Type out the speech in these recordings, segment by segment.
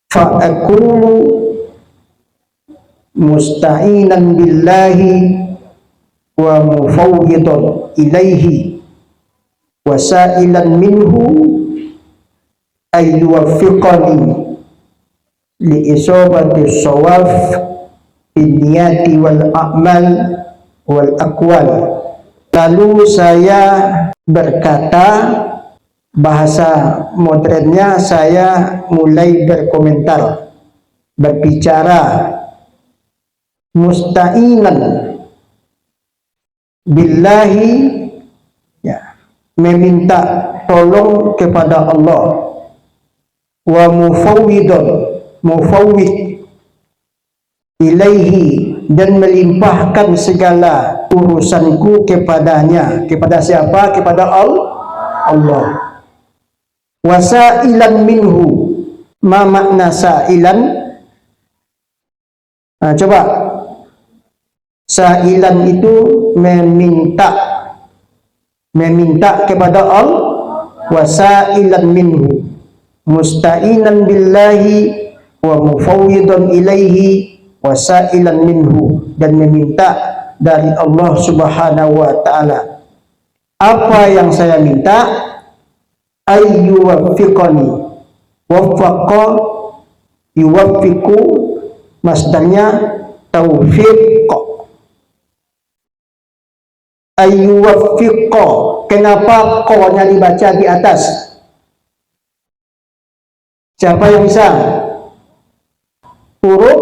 fa'akulu musta'inan billahi wa mufawwidan ilaihi wasa'ilan minhu ay yuwaffiqani li isabati shawaf bin niyati wal a'mal wal aqwal. Lalu saya berkata, bahasa modernnya saya mulai berkomentar, berbicara, musta'inan billahi, ya, meminta tolong kepada Allah, wa mufawwid ilaihi, dan melimpahkan segala urusanku kepadanya. Kepada siapa? Kepada Allah. Wasailan minhu, ma makna sailan? Nah, coba. Sailan itu meminta kepada Allah. Wasailan minhu, musta'inan billahi wa mufawwidan ilaihi wasailan minhu, dan meminta dari Allah Subhanahu wa taala. Apa yang saya minta? Ayyuwaffiqani, waffaqa yuwaffiqu, masdarnya taufiq. Ayyuwaffiqa, kenapa qa-nya dibaca di atas? Siapa yang bisa? Huruf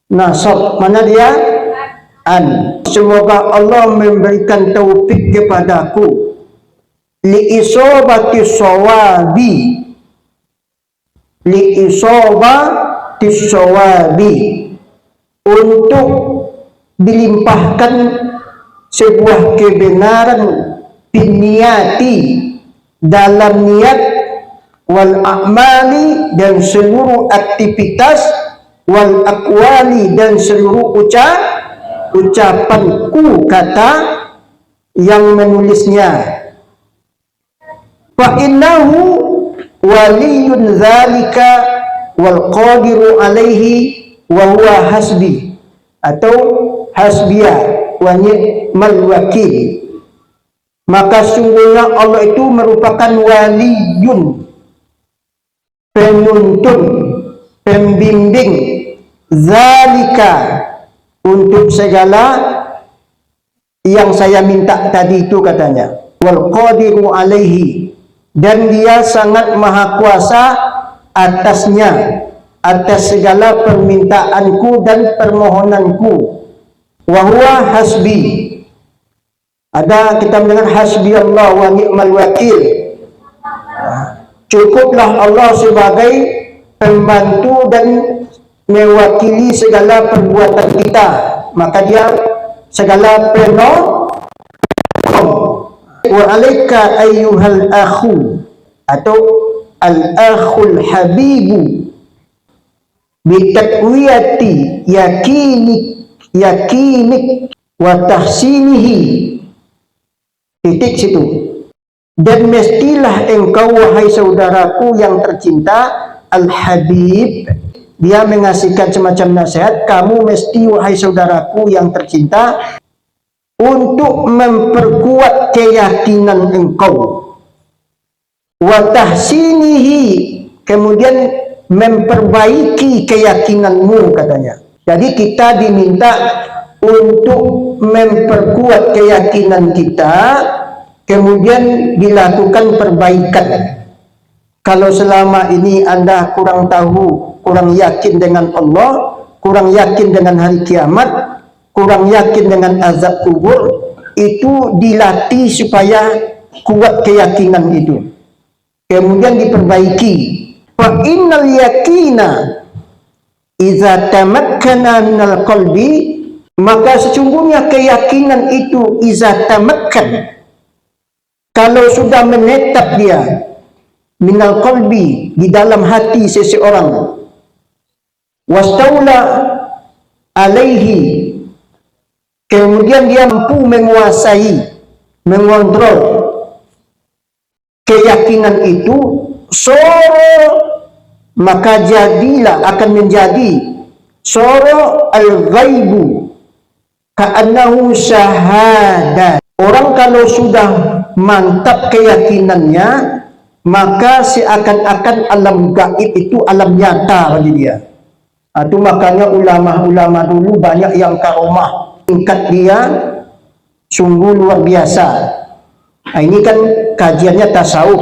nasab, mana dia? An. Semoga Allah memberikan taufik kepadaku li isobati shawabi, untuk dilimpahkan sebuah kebenaran biniyati, dalam niat, wal a'mali, dan seluruh aktivitas, wal aqwali, dan seluruh ucapanku, kata yang menulisnya. Fa innahu waliyun dzalika wal qadiru alaihi wa huwa hasbi, atau hasbiya wa ni'mal wakil. Maka sungguhnya Allah itu merupakan waliyun, penuntun, pembimbing, zalika, untuk segala yang saya minta tadi itu, katanya. Wal qadiru alaihi, dan dia sangat maha kuasa atasnya, atas segala permintaanku dan permohonanku. Wa huwa hasbi, ada kita mendengar hasbi Allah wa ni'mal wakil. Cukuplah Allah sebagai pembantu dan mewakili segala perbuatan kita, maka dia segala penolong. Wa alaika ayyuhal akhu, atau al-akhul habibu, bitakwiyati yakinik wa tahsinihi, titik situ. Dan mestilah engkau, wahai saudaraku yang tercinta, al-habib, dia mengasihkan semacam nasihat, kamu mesti, wahai saudaraku yang tercinta, untuk memperkuat keyakinan engkau, wa tahsinihi, kemudian memperbaiki keyakinanmu, katanya. Jadi kita diminta untuk memperkuat keyakinan kita, kemudian dilakukan perbaikan. Kalau selama ini Anda kurang tahu, kurang yakin dengan Allah, kurang yakin dengan hari kiamat, kurang yakin dengan azab kubur, itu dilatih supaya kuat keyakinan itu, kemudian diperbaiki. Fa innal yakina idza tamakkana minal qalbi, maka sesungguhnya keyakinan itu idza tamakkan, kalau sudah menetap dia, minal qalbi, di dalam hati seseorang, wastaula alaihi, kemudian dia mampu menguasai, mengontrol, keyakinan itu maka jadilah akan menjadi al-ghaibu ka'annahu syahadat. Orang kalau sudah mantap keyakinannya, maka seakan-akan alam gaib itu alam nyata bagi dia. Itu makanya ulama-ulama dulu banyak yang karomah, tingkat dia sungguh luar biasa. Ini kan kajiannya tasawuf.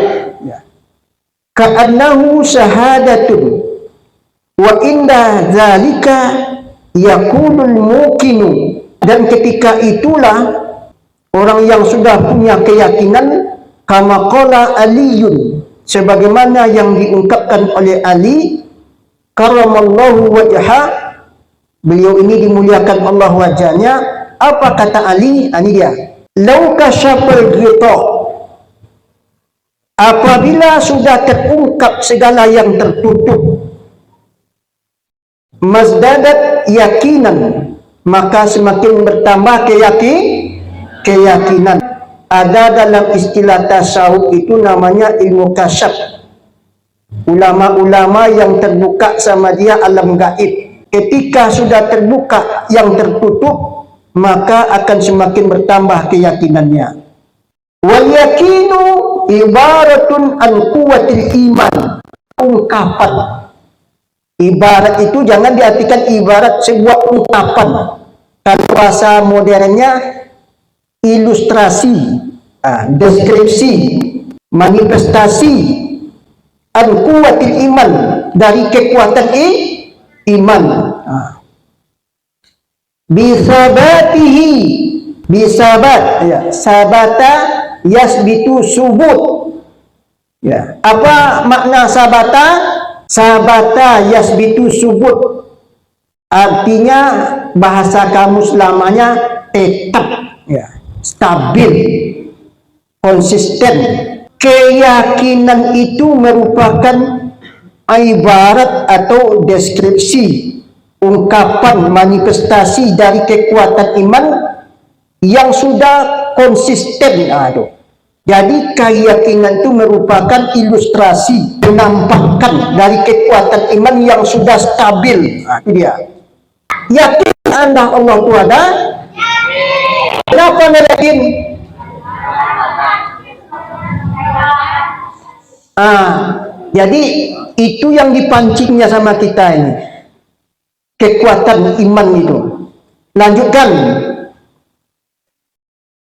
Ka'annahu syahadatun wa inda zalika yakunul mukinu. Dan ketika itulah orang yang sudah punya keyakinan, kama qala Aliyun, sebagaimana yang diungkapkan oleh Ali karamallahu wajha, beliau ini dimuliakan Allah wajahnya. Apa kata Ali? Ini dia, lau kasyafal ghita, apabila sudah terungkap segala yang tertutup, mazdadat yakinan, maka semakin bertambah keyakinan. Ada dalam istilah tasawuf itu namanya ilmu kasyaf. Ulama-ulama yang terbuka sama dia alam gaib. Ketika sudah terbuka yang tertutup, maka akan semakin bertambah keyakinannya. Wal yakinu ibaratun an quwwatil iman. Ungkapan. Ibarat itu jangan diartikan ibarat sebuah ungkapan. Kalau bahasa modernnya ilustrasi, deskripsi, manifestasi an quwwatil iman, dari kekuatan iman. Bisabatihi, bisabat, ya, sabata yasbitu subut. Ya, apa makna sabata? Sabata yasbitu subut, artinya bahasa kamus lamanya tetap, ya, stabil, konsisten. Keyakinan itu merupakan ibarat atau deskripsi, ungkapan, manifestasi dari kekuatan iman yang sudah konsisten. Jadi keyakinan itu merupakan ilustrasi, menampakkan dari kekuatan iman yang sudah stabil. Itu dia. Yakin Anda Allah itu ada? Kenapa Anda yakin? Jadi itu yang dipancingnya sama kita ini. Kekuatan iman itu. Lanjutkan.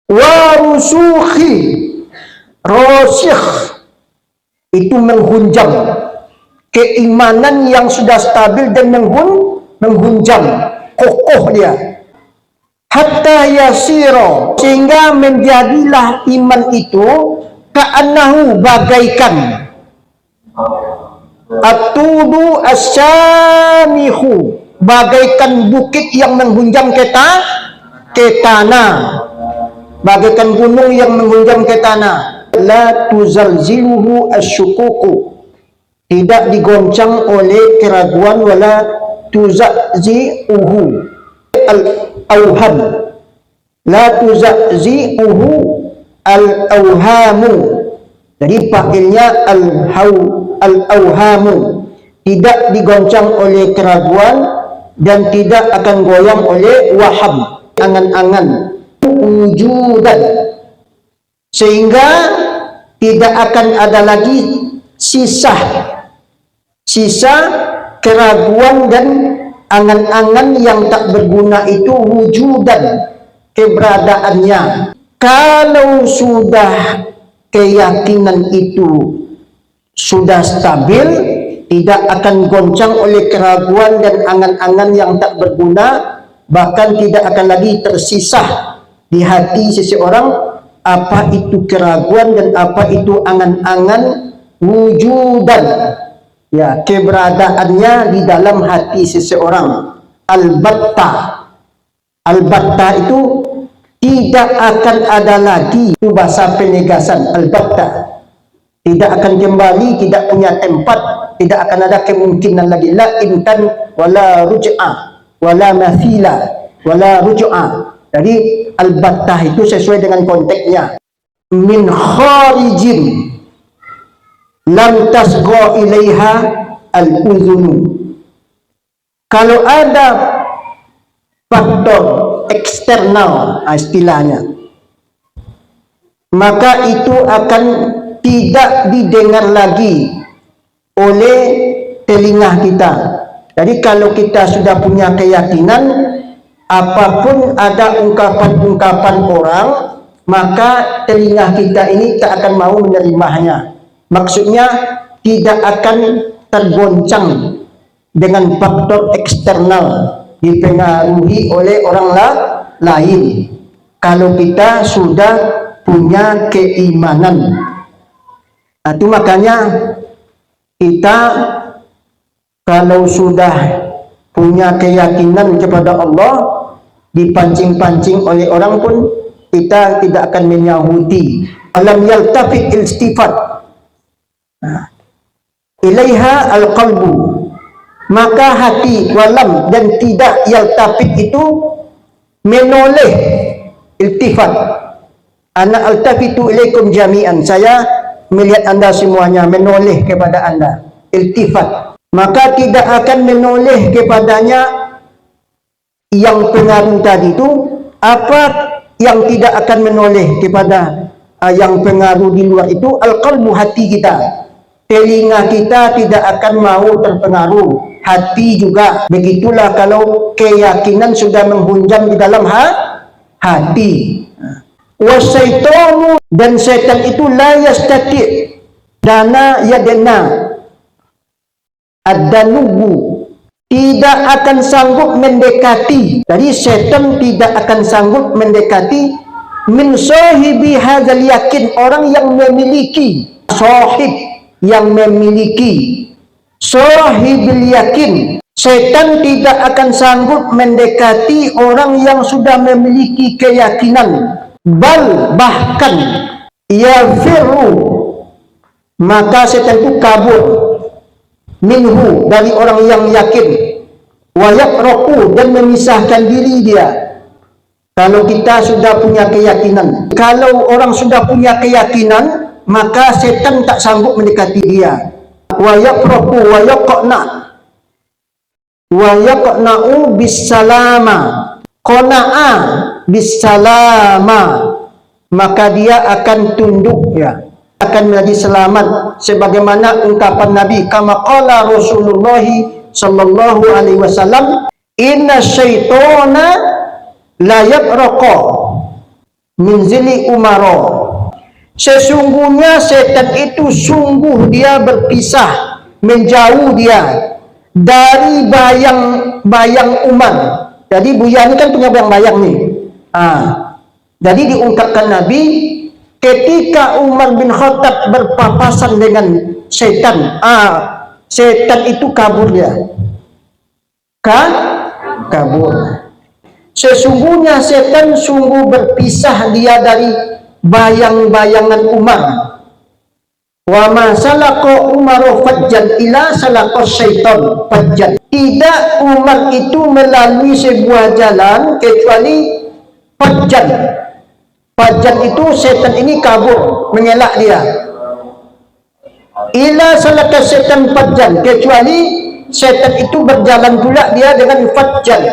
Warusukhi, rosyikh, itu menghunjam. Keimanan yang sudah stabil dan menghunjam, kokoh dia. Hatta yasiro, sehingga menjadilah iman itu ka'annahu, bagaikan atudu asyamihu, bagaikan bukit yang menghunjam ke tanah, bagaikan gunung yang menghunjam ke tanah. La tuzalziluhu asyukuku, tidak digoncang oleh keraguan. Wala tuzazi'uhu al-awham, la tuzazi'uhu al-awhamu. Jadi pakilnya al-awhamu, tidak digoncang oleh keraguan dan tidak akan goyang oleh waham, angan-angan, wujudan, sehingga tidak akan ada lagi sisa keraguan dan angan-angan yang tak berguna itu, wujudan, keberadaannya. Kalau sudah keyakinan itu sudah stabil, tidak akan goncang oleh keraguan dan angan-angan yang tak berguna, bahkan tidak akan lagi tersisa di hati seseorang apa itu keraguan dan apa itu angan-angan, wujudan, ya, keberadaannya di dalam hati seseorang. Al-batta itu tidak akan ada lagi, itu bahasa penegasan. Al-batta tidak akan kembali, tidak punya tempat, tidak akan ada kemungkinan lagi. La imkan wala ruj'a wala mathila wala ruj'a. Jadi al-battah itu sesuai dengan konteksnya. Min kharijin, lam tasgha ilaiha al-uzunu. Kalau ada faktor eksternal istilahnya, maka itu akan tidak didengar lagi oleh telinga kita. Jadi kalau kita sudah punya keyakinan, apapun ada ungkapan-ungkapan orang, maka telinga kita ini tak akan mau menerimanya. Maksudnya tidak akan tergoncang dengan faktor eksternal, dipengaruhi oleh orang lain. Kalau kita sudah punya keimanan, itu makanya kita kalau sudah punya keyakinan kepada Allah, dipancing-pancing oleh orang pun kita tidak akan menyahuti. Alam yaltafit iltifat ilaiha al-qalbu, maka hati walam dan tidak yaltafit itu menoleh. Iltifat, ana altafitu ilaikum jami'an, saya melihat anda semuanya, menoleh kepada anda. Iltifat, maka tidak akan menoleh kepadanya yang pengaruh tadi itu. Apa yang tidak akan menoleh kepada yang pengaruh di luar itu? Al-qalbu, hati kita. Telinga kita tidak akan mau terpengaruh, hati juga. Begitulah kalau keyakinan sudah menghunjam di dalam hati. Wasyaitanu, dan setan itu la yastati dana yadna ad-danubu, tidak akan sanggup mendekati. Jadi setan tidak akan sanggup mendekati min sahibi hadzal yakin, orang yang memiliki, sahib yang memiliki, sahibil yakin. Setan tidak akan sanggup mendekati orang yang sudah memiliki keyakinan. Bal, bahkan yafiru, maka setan itu kabur minhu, dari orang yang yakin. Wa yaqraqu, dan memisahkan diri dia. Kalau kita sudah punya keyakinan, kalau orang sudah punya keyakinan, maka setan tak sanggup mendekati dia. Wa yaqraqu wa yaqna wa yaqna'u bisalama, qana'a bisalama, maka dia akan tunduk, ya, akan menjadi selamat, sebagaimana ungkapan Nabi, kama qala Rasulullah sallallahu alaihi wasallam, inna syaitana la yabraqa min zili umaro, sesungguhnya setan itu sungguh dia berpisah, menjauh dia dari bayang-bayang Umar. Jadi Buya ini kan punya bayang-bayang nih. Jadi diungkapkan Nabi, ketika Umar bin Khattab berpapasan dengan setan, setan itu kabur dia. Kabur. Sesungguhnya setan sungguh berpisah dia dari bayang-bayangan Umar. Wa ma salaqa Umar fajjan ila salaqa syaitan fajjan. Tidak Umar itu melalui sebuah jalan kecuali fajjan. Fajjan itu setan ini kabur, mengelak dia. Ila salaqa syaitan fajjan, kecuali setan itu berjalan pula dia dengan fajjan,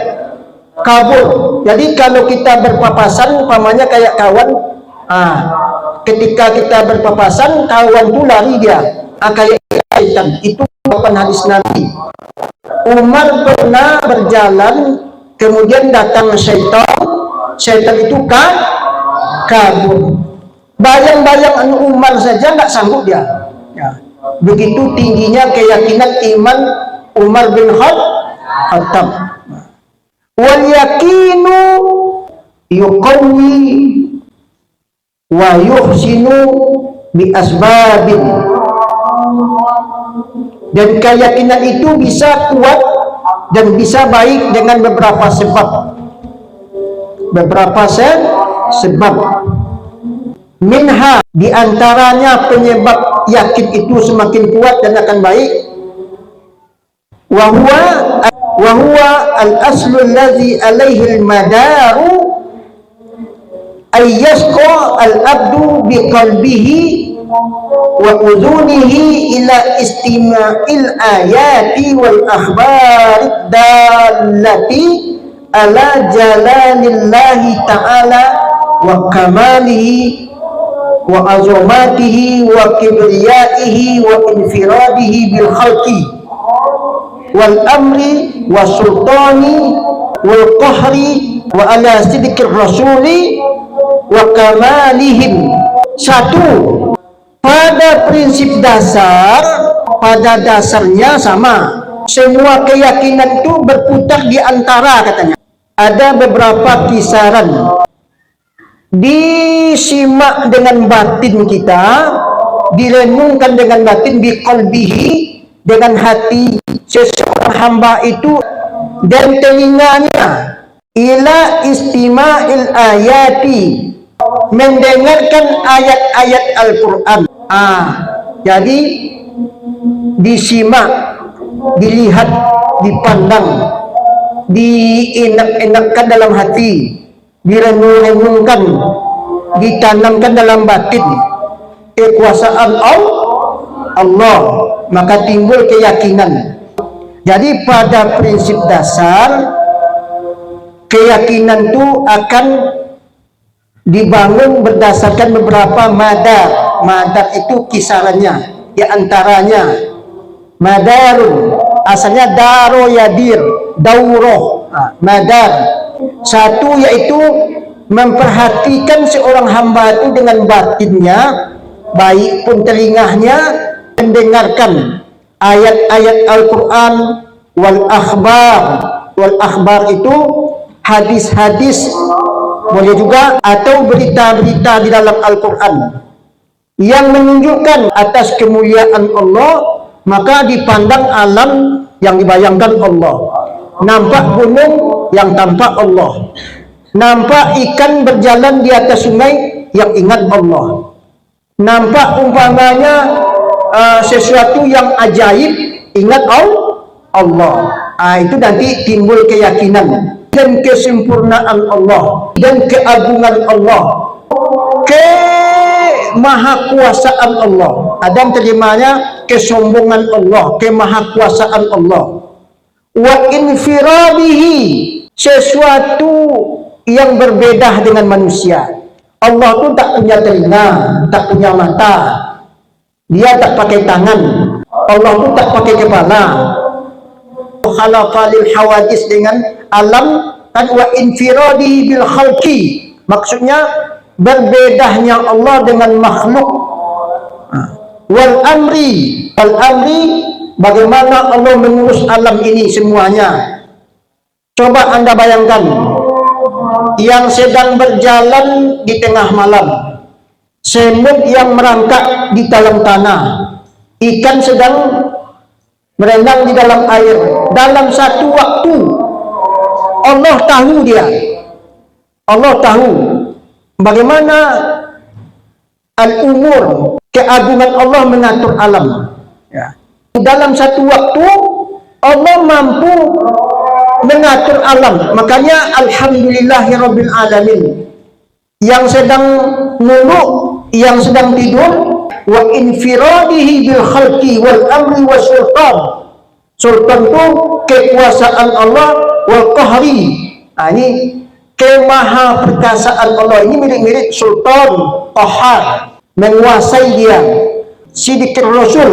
kabur. Jadi kalau kita berpapasan, umpamanya kayak kawan, ketika kita berpapasan, kawan itu lari dia, kayak setan. Itu ucapan hadis Nabi. Umar pernah berjalan, kemudian datang syaitan. Syaitan itu kabur. Bayang-bayang Umar saja nggak sanggup dia. Ya. Begitu tingginya keyakinan iman Umar bin Khattab. Wal yakinu yuqawwi wa yuhsinu bi asbabin, dan keyakinan itu bisa kuat dan bisa baik dengan beberapa sebab. Minha, diantaranya penyebab yakin itu semakin kuat dan akan baik, wa huwa al-aslu alladhi alaihi al-madaru ayyasqa al-abdu biqalbihi wa udhunihi ila istima'il ayati wal akhbarid dallati ala jalalillahi ta'ala wa kamalihi wa azamatihi wa kibriyaihi wa infiradihi bil khalqi wal amri wa sultani wal qahri wa ala sidqir rasuli wa kamalihim. Satu, pada prinsip dasar, pada dasarnya sama. Semua keyakinan itu berputar di antara, katanya. Ada beberapa kisaran. Disimak dengan batin kita, direnungkan dengan batin, biqalbihi, dengan hati seseorang hamba itu, dan telinganya ila istima'il ayati, mendengarkan ayat-ayat Al-Quran. Jadi disimak, dilihat, dipandang, dienak-enakkan dalam hati, direnung-renungkan, ditanamkan dalam batin kekuasaan Allah, maka timbul keyakinan. Jadi pada prinsip dasar, keyakinan itu akan dibangun berdasarkan beberapa madar. Madar itu kisarannya, di antaranya madarun, asalnya daro yadir, dauroh, madar. Satu yaitu memperhatikan seorang hamba itu dengan batinnya, baik pun telingahnya, mendengarkan ayat-ayat Al-Quran wal akhbar. Wal akhbar itu hadis-hadis, boleh juga, atau berita-berita di dalam Al-Quran yang menunjukkan atas kemuliaan Allah. Maka dipandang alam yang dibayangkan Allah, nampak gunung yang tampak Allah, nampak ikan berjalan di atas sungai yang ingat Allah, nampak umpamanya sesuatu yang ajaib, ingat Allah. Itu nanti timbul keyakinan dan kesempurnaan Allah dan keagungan Allah, kemahakuasaan Allah. Ada yang terjemahnya kesombongan Allah, kemahakuasaan Allah. Wa infiradihi, sesuatu yang berbeda dengan manusia. Allah itu tak punya telinga, tak punya mata, dia tak pakai tangan, Allah itu tak pakai kepala. Khalaqalil hawadis, dengan alam, kan wa infiradihi bil khalqi, maksudnya berbedanya Allah dengan makhluk. Wal amri, al amri, bagaimana Allah mengurus alam ini semuanya. Coba Anda bayangkan, yang sedang berjalan di tengah malam, semut yang merangkak di dalam tanah, ikan sedang berenang di dalam air, dalam satu waktu Allah tahu dia. Allah tahu bagaimana al-umur, keagungan Allah mengatur alam. Dalam satu waktu Allah mampu mengatur alam. Makanya alhamdulillahirabbil alamin. Yang sedang nunduk, yang sedang tidur, wa infiradihi bil khalqi wal amri wa sultan. Sultan itu kekuasaan Allah, wal qahri. Ini kemaha perkasaan Allah. Ini mirip-mirip sultan, qahar, menguasai dia. Sidikir Rasul,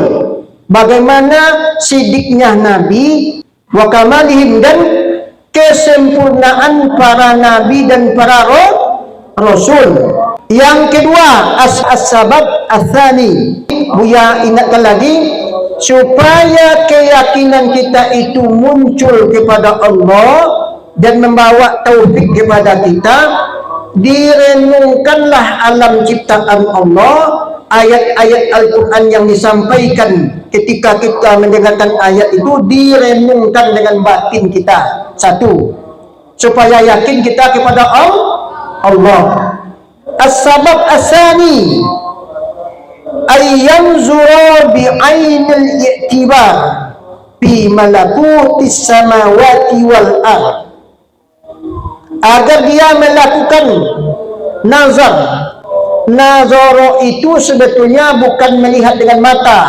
bagaimana sidiknya Nabi, wa kamalihim, dan kesempurnaan para Nabi dan para Rasul. Yang kedua, as-sabab ats-tsani, Buya ingatkan lagi, supaya keyakinan kita itu muncul kepada Allah dan membawa taufik kepada kita, direnungkanlah alam ciptaan Allah, ayat-ayat Al-Quran yang disampaikan. Ketika kita mendengarkan ayat itu, direnungkan dengan batin kita. Satu, supaya yakin kita kepada Allah. As-sabab as-sani, ay yanzura bi'ainil i'tibar bi malakutis samawati wal ard, agar dia melakukan nazar, nazara itu sebetulnya bukan melihat dengan mata.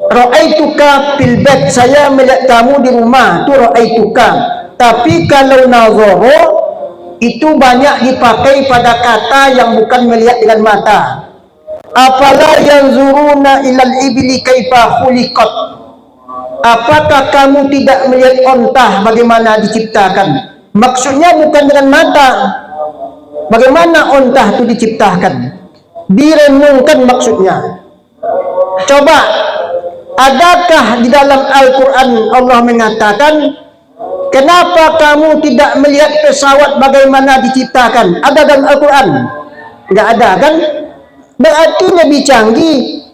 Ra'aituka fil bait, saya melihat kamu di rumah, itu ra'aituka. Tapi kalau nazara itu banyak dipakai pada kata yang bukan melihat dengan mata. Afala yanzuruna ilal ibli kaifa khuliqat, apakah kamu tidak melihat onta bagaimana diciptakan? Maksudnya bukan dengan mata. Bagaimana onta itu diciptakan? Direnungkan maksudnya. Coba, adakah di dalam Al-Quran Allah mengatakan, kenapa kamu tidak melihat pesawat bagaimana diciptakan? Ada dalam Al-Quran? Tidak ada kan? Berarti lebih canggih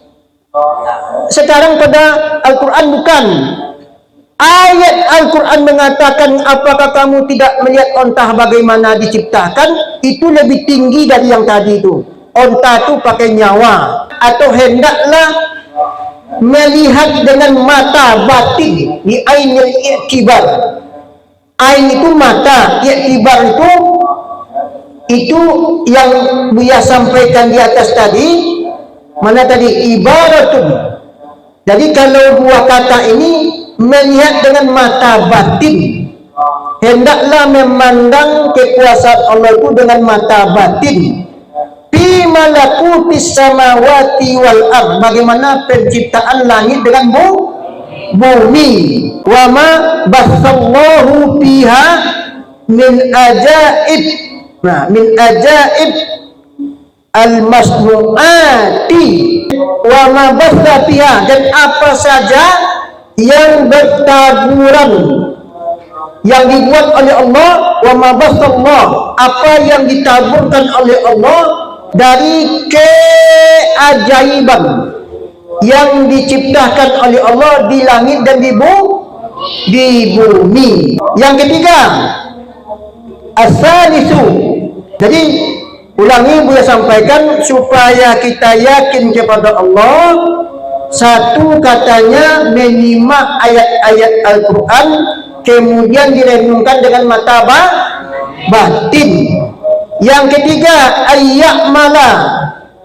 sekarang pada Al-Quran bukan. Ayat Al-Quran mengatakan apakah kamu tidak melihat onta bagaimana diciptakan, itu lebih tinggi dari yang tadi itu. Onta itu pakai nyawa, atau hendaklah melihat dengan mata batin, di ainil i'tibar. Ain itu mata, i'tibar itu yang Buya sampaikan di atas tadi. Mana tadi? Ibaratun. Jadi kalau dua kata ini melihat dengan mata batin, hendaklah memandang kekuasaan Allah itu dengan mata batin. Fi malakutis samawati wal ard, bagaimana penciptaan langit dengan bumi. Wa ma basallahu fiha min ajaib. Nah, min ajaib al-masnu'ati wa ma basa fiha, dan apa saja yang bertaburan yang dibuat oleh Allah. Wa ma basallah, apa yang ditaburkan oleh Allah dari keajaiban yang diciptakan oleh Allah di langit dan di bumi. Yang ketiga, asalisu. Jadi ulangi Buya sampaikan supaya kita yakin kepada Allah. Satu, katanya menyimak ayat-ayat Al-Quran kemudian direnungkan dengan mata batin. Yang ketiga, ayya'mala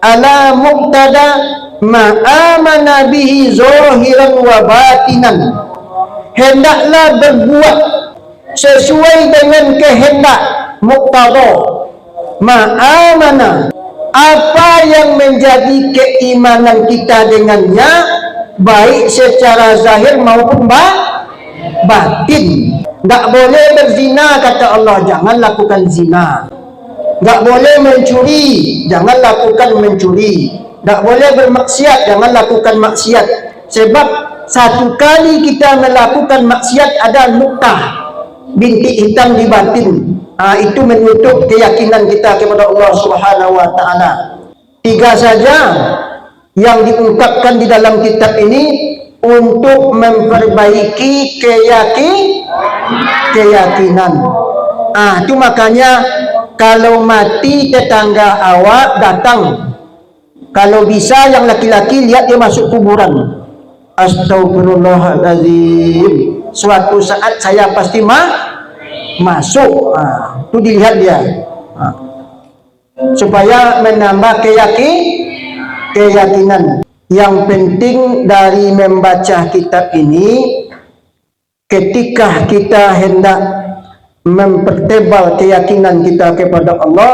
ala muqtada ma'amana bihi zahiran wa batinan, hendaklah berbuat sesuai dengan kehendak muqtada ma'amana, apa yang menjadi keimanan kita dengannya, baik secara zahir maupun batin. Tak boleh berzina, kata Allah, jangan lakukan zina. Tak boleh mencuri, jangan lakukan mencuri. Tak boleh bermaksiat, jangan lakukan maksiat. Sebab satu kali kita melakukan maksiat ada nuktah bintik hitam di batin. Itu menutup keyakinan kita kepada Allah Subhanahu wa Ta'ala. 3 saja yang diungkapkan di dalam kitab ini untuk memperbaiki keyakinan. Itu makanya kalau mati tetangga awak datang, kalau bisa yang laki-laki lihat dia masuk kuburan. Astagfirullahaladzim, suatu saat saya pasti masuk. Itu dilihat dia, supaya menambah keyakinan. Yang penting dari membaca kitab ini, ketika kita hendak mempertebal keyakinan kita kepada Allah,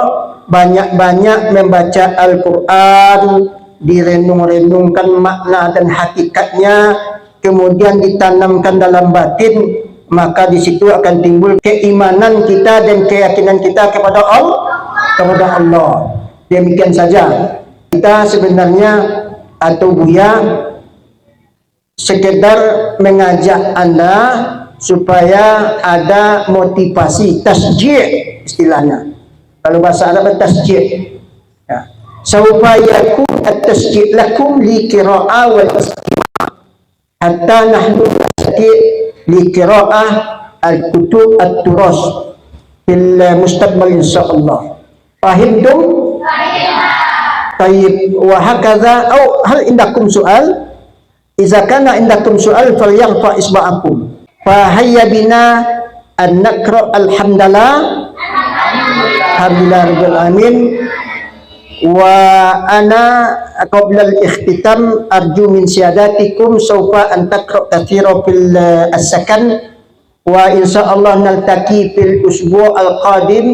banyak-banyak membaca Al-Quran, direnung-renungkan makna dan hakikatnya, kemudian ditanamkan dalam batin, maka di situ akan timbul keimanan kita dan keyakinan kita kepada Allah. Demikian saja. Kita sebenarnya atau Buya sekedar mengajak Anda supaya ada motivasi, tasjid istilahnya. Kalau bahasa Arab tasjid. Ya. Supaya at-tasjid lakum li qira'ah wal istima' hatta nahnu tasjid li qira'ah al-kutub at-turas fil mustaqbal insyaallah. Fahimtum? Tayyib, wa hakadha hal indakum soal? Iza kana indakum soal falyaghfa isba'akum. Fa hayya bina an naqra alhamdulillah rabbil alamin وأنا قبل الاختتام أرجو من سياداتكم سوف أن تقرأ كثيرا في السكن وإن شاء الله نلتقي في الأسبوع القادم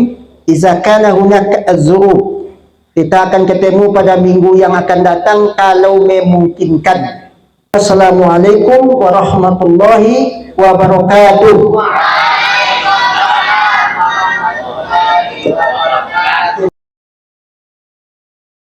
إذا كان هناك الظروف. Kita akan ketemu pada minggu yang akan datang kalau memungkinkan. Assalamualaikum warahmatullahi wabarakatuh.